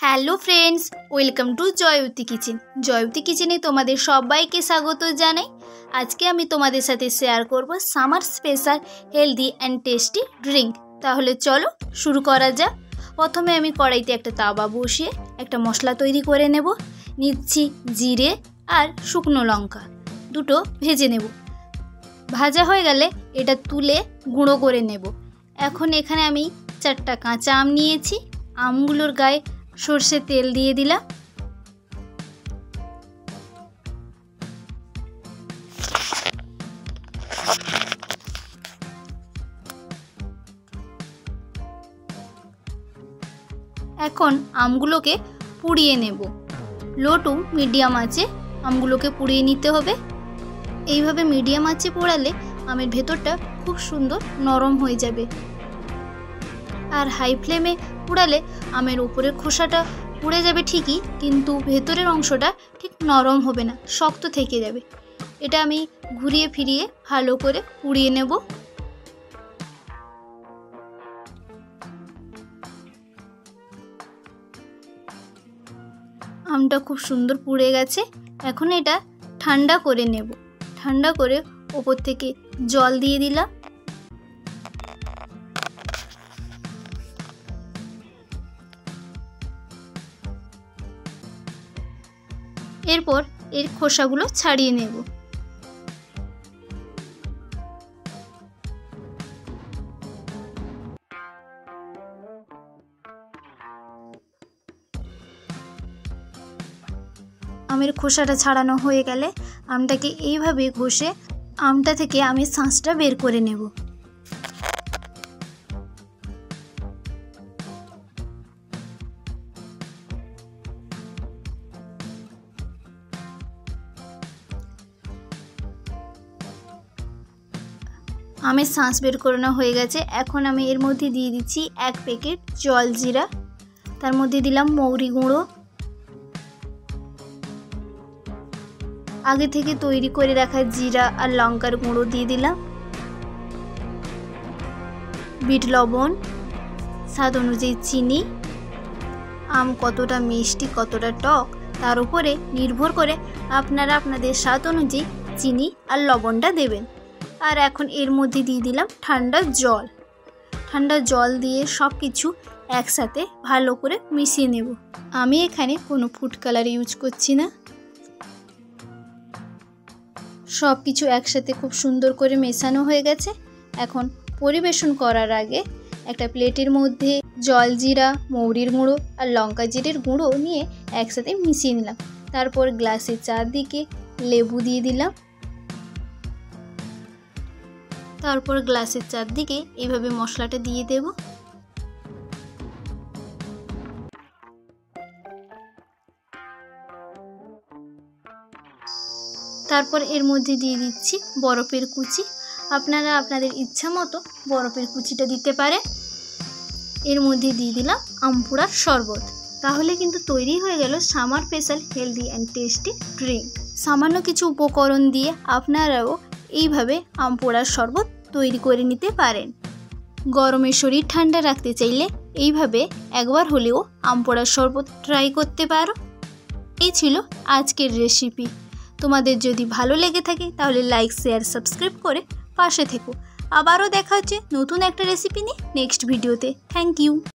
Hello friends, welcome to Jayati kitchen. Jayati কিচেনে তোমাদের সবাইকে স্বাগত জানাই। আজকে আমি তোমাদের সাথে শেয়ার করব summer special healthy and tasty drink. তাহলে চলো শুরু করা যাক। প্রথমে আমি কড়াইতে একটা তাওয়া বসিয়ে একটা মশলা তৈরি করে নেব। নিচ্ছি জিরে আর শুকনো লঙ্কা, দুটো ভেজে নেব। ভাজা হয়ে গেলে এটা তুলে গুঁড়ো করে নেব। এখন এখানে আমি 4টা কাঁচা আম নিয়েছি। আমগুলোর গায়ে সর্ষের তেল দিয়ে দিলাম। এখন আমগুলোকে পুড়িয়ে নেব। লো টু মিডিয়াম আঁচে আমগুলোকে পুড়িয়ে নিতে হবে। এইভাবে মিডিয়াম আঁচে পোড়ালে আমের ভেতরটা খুব সুন্দর নরম হয়ে যাবে। আর হাই ফ্লেমে পোড়ালে আমের উপরের খোসাটা পুড়ে যাবে ঠিকই, কিন্তু ভেতরের অংশটা ঠিক নরম হবে না, শক্ত থেকে যাবে। এটা আমি ঘুরিয়ে ফিরিয়ে ভালো করে পুড়িয়ে নেব। আমটা খুব সুন্দর পুড়ে গেছে। এখন এটা ঠান্ডা করে নেব। ঠান্ডা করে ওপর থেকে জল দিয়ে দিলাম। এরপর এর খোসাগুলো ছাড়িয়ে নেব। আমের খোসাটা ছাড়ানো হয়ে গেলে আমটাকে এইভাবে ঘষে আমটা থেকে আমের শাঁসটা বের করে নেব। আমের শাঁস বের করানো হয়ে গেছে। এখন আমি এর মধ্যে দিয়ে দিচ্ছি 1 প্যাকেট জলজিরা। তার মধ্যে দিলাম মৌরি গুঁড়ো, আগে থেকে তৈরি করে রাখা জিরা আর লঙ্কার গুঁড়ো দিয়ে দিলাম, বিট লবণ, স্বাদ অনুযায়ী চিনি। আম কতটা মিষ্টি কতটা টক তার উপরে নির্ভর করে আপনারা আপনাদের স্বাদ অনুযায়ী চিনি আর লবণটা দেবেন। আর এখন এর মধ্যে দিয়ে দিলাম ঠান্ডা জল। ঠান্ডা জল দিয়ে সব কিছু একসাথে ভালো করে মিশিয়ে নেব। আমি এখানে কোনো ফুড কালার ইউজ করছি না। সব কিছু একসাথে খুব সুন্দর করে মেশানো হয়ে গেছে। এখন পরিবেশন করার আগে একটা প্লেটের মধ্যে জলজিরা, মৌরির গুঁড়ো আর লঙ্কা জিরের গুঁড়ো নিয়ে একসাথে মিশিয়ে নিলাম। তারপর গ্লাসের চারদিকে লেবু দিয়ে দিলাম। তারপর গ্লাসের চারদিকে এইভাবে মশলাটা দিয়ে দেব। তারপর এর মধ্যে দিয়ে দিচ্ছি বরফের কুচি। আপনারা আপনাদের ইচ্ছা মতো বরফের কুচিটা দিতে পারেন। এর মধ্যে দিয়ে দিলাম আম পোড়ার শরবত। তাহলে কিন্তু তৈরি হয়ে গেল summer special healthy and tasty drink. সামান্য কিছু উপকরণ দিয়ে আপনারাও এইভাবে আম পোড়ার শরবত তৈরি করে নিতে পারেন। গরমে শরীর ঠান্ডা রাখতে চাইলে এইভাবে একবার হলেও আম পোড়ার শরবত ট্রাই করতে পারো। এই ছিল আজকের রেসিপি। তোমাদের যদি ভালো লেগে থাকে তাহলে লাইক, শেয়ার, সাবস্ক্রাইব করে পাশে থেকো। আবারও দেখা হচ্ছে নতুন একটা রেসিপি নিয়ে নেক্সট ভিডিওতে। Thank you.